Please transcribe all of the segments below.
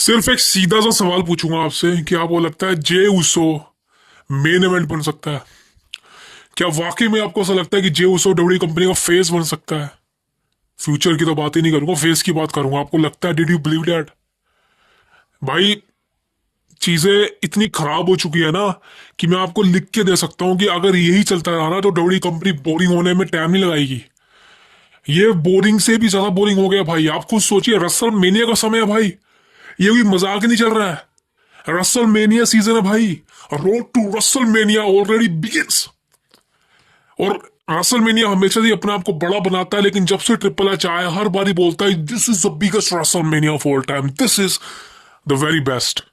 सिर्फ एक सीधा सा सवाल पूछूंगा आपसे कि आपको लगता है जे उसो मेन इवेंट बन सकता है? क्या वाकई में आपको ऐसा लगता है कि जे उसो डब्ल्यू कंपनी का फेस बन सकता है? फ्यूचर की तो बात ही नहीं करूंगा, फेस की बात करूंगा। आपको लगता है, डिड यू बिलीव दैट? भाई, चीजें इतनी खराब हो चुकी है ना कि मैं आपको लिख के दे सकता हूं कि अगर यही चलता रहा ना तो डब्ल्यू कंपनी बोरिंग होने में टाइम नहीं लगाएगी। ये बोरिंग से भी ज्यादा बोरिंग हो गया भाई। आप खुद सोचिए, रसल मेनिया का समय है भाई। ये कोई मजाक नहीं चल रहा है। रसल मेनिया सीजन है भाई। Road to WrestleMania already begins. और रसल मेनिया हमेशा ही अपने आप को बड़ा बनाता है, लेकिन जब से ट्रिपल एच आया हर बार ही बोलता है this is the biggest Russell mania of all time, this is the very best.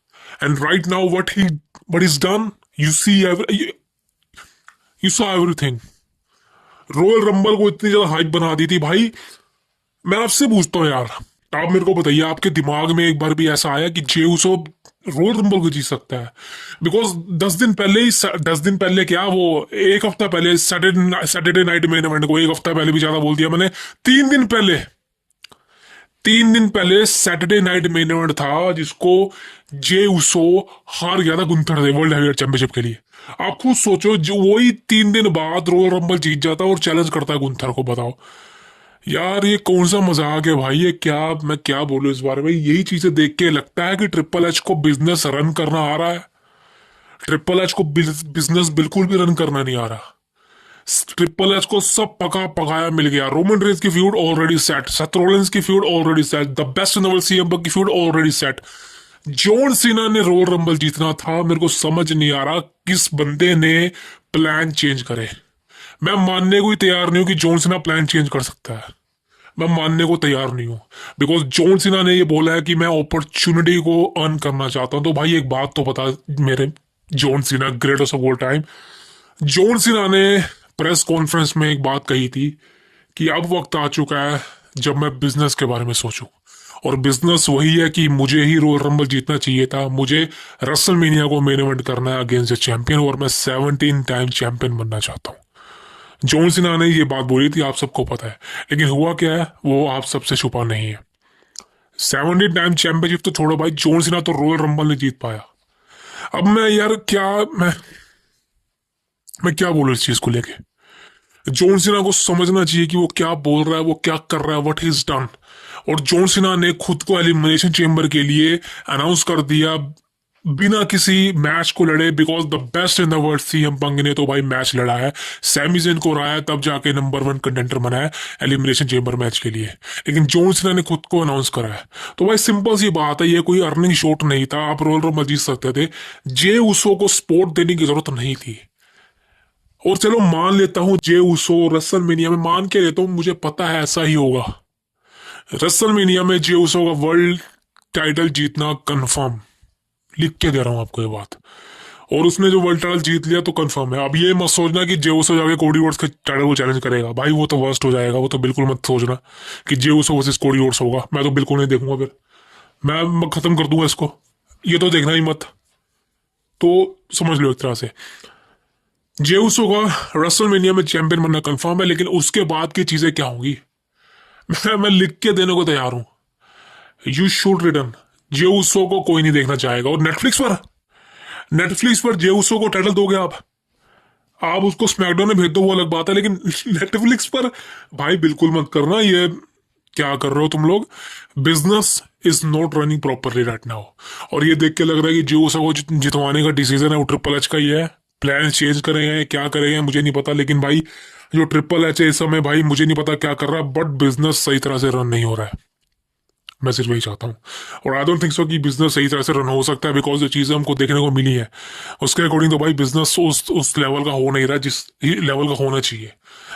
And right now what he's done, you see you saw everything। Royal rumble को इतनी ज्यादा हाइप बना दी थी भाई। मैं आपसे पूछता हूँ यार, आप मेरे को बताइए, आपके दिमाग में एक बार भी ऐसा आया कि जे उसो रॉयल रंबल को जीत सकता है? बिकॉज 10 दिन पहले क्या, वो एक हफ्ता पहले सैटरडे नाइट मेन इवेंट को, एक हफ्ता पहले भी ज्यादा बोल दिया मैंने। 3 दिन पहले 3 दिन पहले सैटरडे नाइट मेन इवेंट था जिसको जे उसो हार गया था गुंथर से वर्ल्ड हेवीवेट चैंपियनशिप के लिए। आप खुद सोचो, जो वही 3 दिन बाद रॉयल रंबल जीत जाता और चैलेंज करता है गुंथर को। बताओ यार, ये कौन सा मजाक है भाई? ये क्या, मैं क्या बोलूं इस बारे में? यही चीजें देख के लगता है कि ट्रिपल एच को बिजनेस रन करना आ रहा है। ट्रिपल एच को बिजनेस बिल्कुल भी रन करना नहीं आ रहा। ट्रिपल एच को सब पका पकाया मिल गया। रोमन रेंस की feud already set, Seth Rollins की feud already set, the best in the world CM की feud already set. John Cena ने रॉयल रंबल जीतना था। मेरे को समझ नहीं आ रहा किस बंदे ने प्लान चेंज करे। मैं मानने को ही तैयार नहीं हूं कि जॉन सीना प्लान चेंज कर सकता है। मैं मानने को तैयार नहीं हूं। बिकॉज जॉन सीना ने ये बोला है कि मैं अपॉर्चुनिटी को अर्न करना चाहता हूं। तो भाई एक बात तो बता मेरे, John Cena greatest of all time, John Cena ने प्रेस कॉन्फ्रेंस में एक बात कही थी कि अब वक्त आ चुका है जब मैं बिजनेस के बारे में सोचूं। और बिजनेस वही है कि मुझे ही रॉयल रंबल जीतना चाहिए था। मुझे रसल मीनिया को मेन इवेंट करना है अगेंस्ट द चैंपियन, और मैं 17 टाइम चैंपियन बनना चाहता हूँ। जॉन सीना ने ये बात बोली थी, आप सबको पता है। लेकिन हुआ क्या है वो आप सबसे छुपा नहीं है। 17 टाइम चैंपियनशिप तो छोड़ो भाई, जॉन सीना तो रॉयल रंबल नहीं जीत पाया। अब मैं यार क्या, मैं क्या बोलूं इस चीज को लेके? जॉन सीना को समझना चाहिए कि वो क्या बोल रहा है, वो क्या कर रहा है, व्हाट इज डन। और जॉन सीना ने खुद को एलिमिनेशन चेंबर के लिए अनाउंस कर दिया बिना किसी मैच को लड़े। Because the best in the world CM पंग ने तो भाई मैच लड़ा है, सैमी ज़ेन को हराया, तब जाके नंबर 1 कंटेंडर बना है एलिमिनेशन चेंबर मैच के लिए। लेकिन जॉन सीना ने खुद को अनाउंस करा है। तो भाई सिंपल सी बात है, ये कोई अर्निंग शॉट नहीं था। आप रॉयल रंबल जीत सकते थे। जे उसो को सपोर्ट देने की जरूरत नहीं थी। और चलो मान लेता हूं जे उसो रसल मीनिया में, मान के लेता हूं, मुझे पता है ऐसा ही होगा। रसल मीनिया में जे उसो का वर्ल्ड टाइटल जीतना कंफर्म, लिख के दे रहा हूं आपको ये बात। और उसने जो वर्ल्ड टाइटल जीत लिया तो कंफर्म है। अब ये मत सोचना कि जे उसो जाके कोडी रोड्स के टाइटल को चैलेंज करेगा, भाई वो तो वर्स्ट हो जाएगा। वो तो बिल्कुल मत सोचना कि जे उसो वर्सेस कोडी रोड्स होगा। मैं तो बिल्कुल नहीं देखूंगा, फिर मैं खत्म कर दूंगा इसको। ये तो देखना ही मत। तो समझ लो एक तरह से जे उसो का रेसलमेनिया में चैंपियन बनना कंफर्म है। लेकिन उसके बाद की चीजें क्या होंगी मैं लिख के देने को तैयार हूं। You should return. Jey Uso को कोई नहीं देखना चाहेगा। और नेटफ्लिक्स पर जे उसो को टाइटल दोगे आप उसको स्मैकडाउन में भेज दो, वो अलग बात है। लेकिन नेटफ्लिक्स पर भाई बिल्कुल मत करना। ये क्या कर रहे हो तुम लोग? Business is not running properly right now. और ये देख के लग रहा है कि जो उसको जितवाने का डिसीजन है वो ट्रिपल एच का ही है। प्लान चेंज करेंगे, क्या करेंगे मुझे नहीं पता। लेकिन भाई जो ट्रिपल एच है इस समय, भाई मुझे नहीं पता क्या कर रहा है, बट बिजनेस सही तरह से रन नहीं हो रहा है। मैं सिर्फ वही चाहता हूँ। और आई डोंट थिंक सो कि बिजनेस सही तरह से रन हो सकता है। बिकॉज जो चीजें हमको देखने को मिली है उसके अकॉर्डिंग तो भाई बिजनेस उस लेवल का हो नहीं रहा जिस लेवल का होना चाहिए।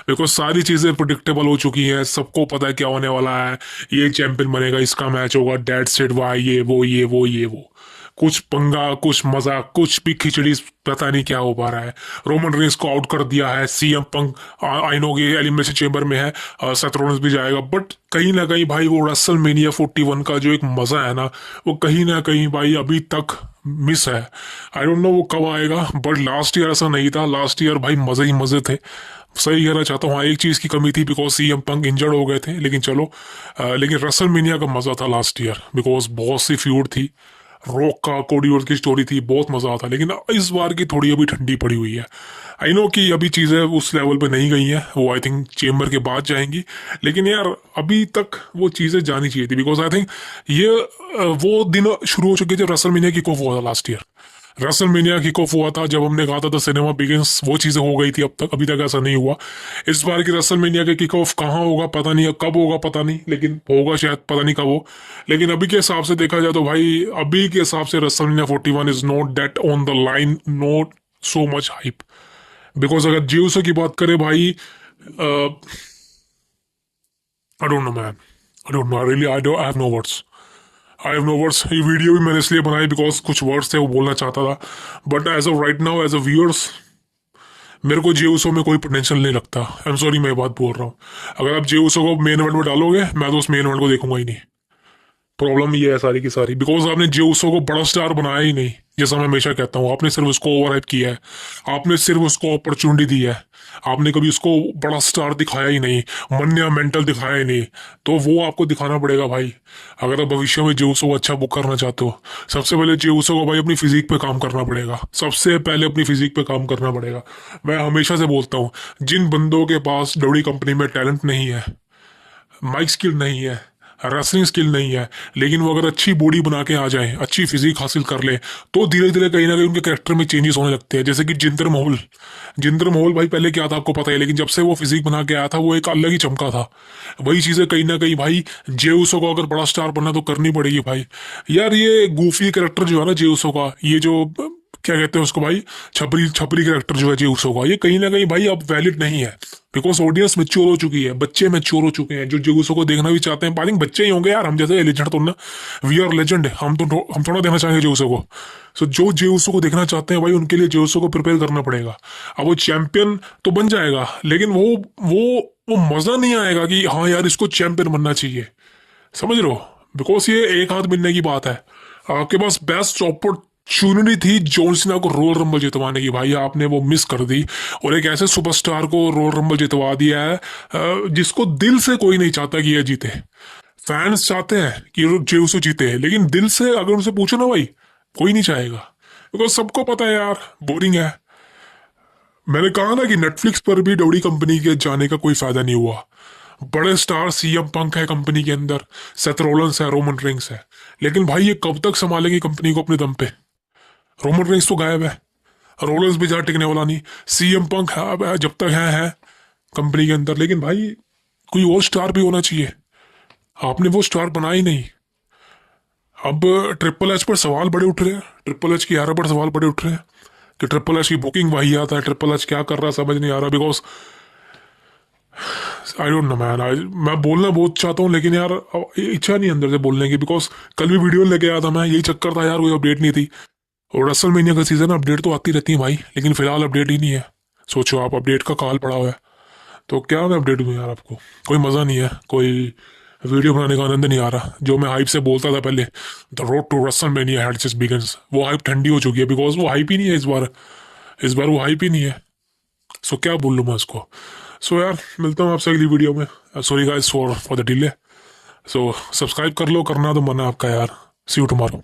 बिकॉज सारी चीजें प्रिडिक्टेबल हो चुकी हैं, सबको पता है क्या होने वाला है। ये चैंपियन बनेगा, इसका मैच होगा, डेड सेट वाई, ये वो कुछ पंगा, कुछ मजा, कुछ भी खिचड़ी, पता नहीं क्या हो पा रहा है। रोमन रेंस को आउट कर दिया है सीएम पंक। आई नो कि एलिमिनेशन चेंबर में है, सेथ रॉलिंस भी जाएगा। बट कहीं ना कहीं भाई वो रसल मेनिया 41 का जो एक मजा है ना, वो कहीं ना कहीं भाई अभी तक मिस है। आई डोंट नो वो कब आएगा, बट लास्ट ईयर ऐसा नहीं था। लास्ट ईयर भाई मजे ही मजे थे। सही कहना चाहता हूँ, हाँ एक चीज़ की कमी थी बिकॉज सीएम पंक इंजर्ड हो गए थे, लेकिन चलो लेकिन रसलमेनिया का मज़ा था लास्ट ईयर बिकॉज बहुत सी फ्यूड थी। रॉक का कोडी रोड की स्टोरी थी, बहुत मज़ा आता। लेकिन इस बार की थोड़ी अभी ठंडी पड़ी हुई है। आई नो कि अभी चीज़ें उस लेवल पे नहीं गई हैं, वो आई थिंक चेम्बर के बाद जाएंगी। लेकिन यार अभी तक वो चीज़ें जानी चाहिए थी बिकॉज आई थिंक ये वो दिन शुरू हो चुके जब रसलमेनिया की ऑफ हुआ था last year. WrestleMania kick off हुआ था जब हमने कहा था द सिनेमा बिगिंस, वो चीज़ें हो गई थी। अब तक अभी तक ऐसा नहीं हुआ। इस बार की रेसलमेनिया के किक ऑफ कहाँ होगा पता नहीं, कब होगा पता नहीं, लेकिन होगा शायद, पता नहीं कब हो। लेकिन अभी के हिसाब से देखा जाए तो भाई अभी के हिसाब से WrestleMania 41 is not that on the line, not so much hype. Because अगर जियोसो की बात करें भाई, I don't know man, I don't know, really I have no words, I have no words. ये वीडियो भी मैंने इसलिए बनाई बिकॉज कुछ वर्ड्स थे वो बोलना चाहता था। But as of right now, as a viewers, मेरे को जेउसो में कोई पोटेंशियल नहीं लगता। आई एम सॉरी, मैं ये बात बोल रहा हूँ। अगर आप जेउसो को मेन इवेंट में डालोगे, मैं तो उस मेन इवेंट को देखूंगा ही नहीं। प्रॉब्लम ये है सारी की सारी, बिकॉज आपने जेउसो को बड़ा स्टार बनाया ही नहीं। जैसा मैं हमेशा कहता हूँ, आपने सिर्फ उसको ओवर हाइप किया है, आपने सिर्फ उसको अपॉर्चुनिटी दी है, आपने कभी उसको बड़ा स्टार दिखाया ही नहीं, मन्या मेंटल दिखाया ही नहीं। तो वो आपको दिखाना पड़ेगा भाई, अगर आप भविष्य में जेउसो को अच्छा बुक करना चाहते हो। सबसे पहले जेउसो को भाई अपनी फिजिक पे काम करना पड़ेगा, सबसे पहले अपनी फिजिक पे काम करना पड़ेगा। मैं हमेशा से बोलता हूँ, जिन बंदों के पास डब्ल्यू कंपनी में टैलेंट नहीं है, माइक स्किल नहीं है, रेसलिंग स्किल नहीं है, लेकिन वो अगर अच्छी बॉडी बना के आ जाए, अच्छी फिजिक हासिल कर ले, तो धीरे धीरे कहीं ना कहीं उनके कैरेक्टर में चेंजेस होने लगते हैं। जैसे कि जिंदर महल, जिंदर महल भाई पहले क्या था आपको पता है, लेकिन जब से वो फिजिक बना के आया था वो एक अलग ही चमका था। वही चीजें कहीं ना कहीं भाई जेउसो को अगर बड़ा स्टार बनना तो करनी पड़ेगी भाई। यार ये गूफी कैरेक्टर जो है ना जेउसो का, ये जो क्या कहते हैं उसको भाई, छपरी छपरी कैरेक्टर जो है जेउसो का, ये कहीं ना कहीं भाई अब वैलिड नहीं है। बिकॉज ऑडियंस मेच्योर हो चुकी है, बच्चे मेच्योर हो चुके हैं जो जेउसो को देखना भी चाहते हैं। आई थिंक बच्चे ही होंगे यार, हम जैसे लेजेंड तो ना, वी आर लेजेंड, हम थोड़ा देखना चाहेंगे जेउसो को। सो जो जेउसो को देखना चाहते हैं भाई, उनके लिए जेउसो को प्रिपेयर करना पड़ेगा। अब वो चैंपियन तो बन जाएगा, लेकिन वो मजा नहीं आएगा कि हाँ यार इसको चैंपियन बनना चाहिए, समझ रहे हो। बिकॉज ये एक हाथ मिलने की बात है। आपके पास बेस्ट अपॉर्चुनिटी थी जॉन सीना को रोयल रंबल जितवाने की, भाई आपने वो मिस कर दी। और एक ऐसे सुपरस्टार को रोयल रंबल जितवा दिया है जिसको दिल से कोई नहीं चाहता कि ये जीते। फैंस चाहते हैं कि जेउसो जीते, लेकिन दिल से अगर उनसे पूछो ना भाई, कोई नहीं चाहेगा। बिकॉज सबको पता है यार बोरिंग है। मैंने कहा ना कि नेटफ्लिक्स पर भी डब्ल्यू कंपनी के जाने का कोई फायदा नहीं हुआ। बड़े स्टार सीएम पंक है कंपनी के अंदर, सेथ रोलेंस है, रोमन रिंग्स है, लेकिन भाई ये कब तक संभालेंगे कंपनी को अपने दम पे। रोमन रिंग्स तो गायब है, रोलेंस भी ज्यादा टिकने वाला नहीं, सीएम पंक है जब तक है कंपनी के अंदर। लेकिन भाई कोई और स्टार भी होना चाहिए, आपने वो स्टार बनाया ही नहीं। अब ट्रिपल एच पर सवाल बड़े उठ रहे हैं, ट्रिपल एच की एरा पर सवाल बड़े उठ रहे हैं कि ट्रिपल एच की बुकिंग वही आता है, ट्रिपल एच क्या कर रहा है समझ नहीं आ रहा। Because I don't know man, मैं बोलना बहुत चाहता हूँ लेकिन यार इच्छा नहीं अंदर से बोलने की। बिकॉज कल भी वीडियो लेके आया था मैं, यही चक्कर था यार, कोई अपडेट नहीं थी। और रेसलमेनिया का सीजन अपडेट तो आती रहती है भाई, लेकिन फिलहाल अपडेट ही नहीं है। सोचो आप, अपडेट का काल पड़ा हुआ है, तो क्या मैं अपडेट दूँ यार आपको, कोई मज़ा नहीं है, कोई वीडियो बनाने का आनंद नहीं आ रहा। जो मैं हाइप से बोलता था पहले, the road to WrestleMania had just begins, वो हाइप ठंडी हो चुकी है बिकॉज वो हाइप ही नहीं है इस बार वो हाइप ही नहीं है। सो क्या बोल लूँ मैं उसको। सो यार मिलता हूँ आपसे अगली वीडियो में। Sorry guys for the delay. So subscribe कर लो, करना तो मन है आपका यार। सी यू टुमारो।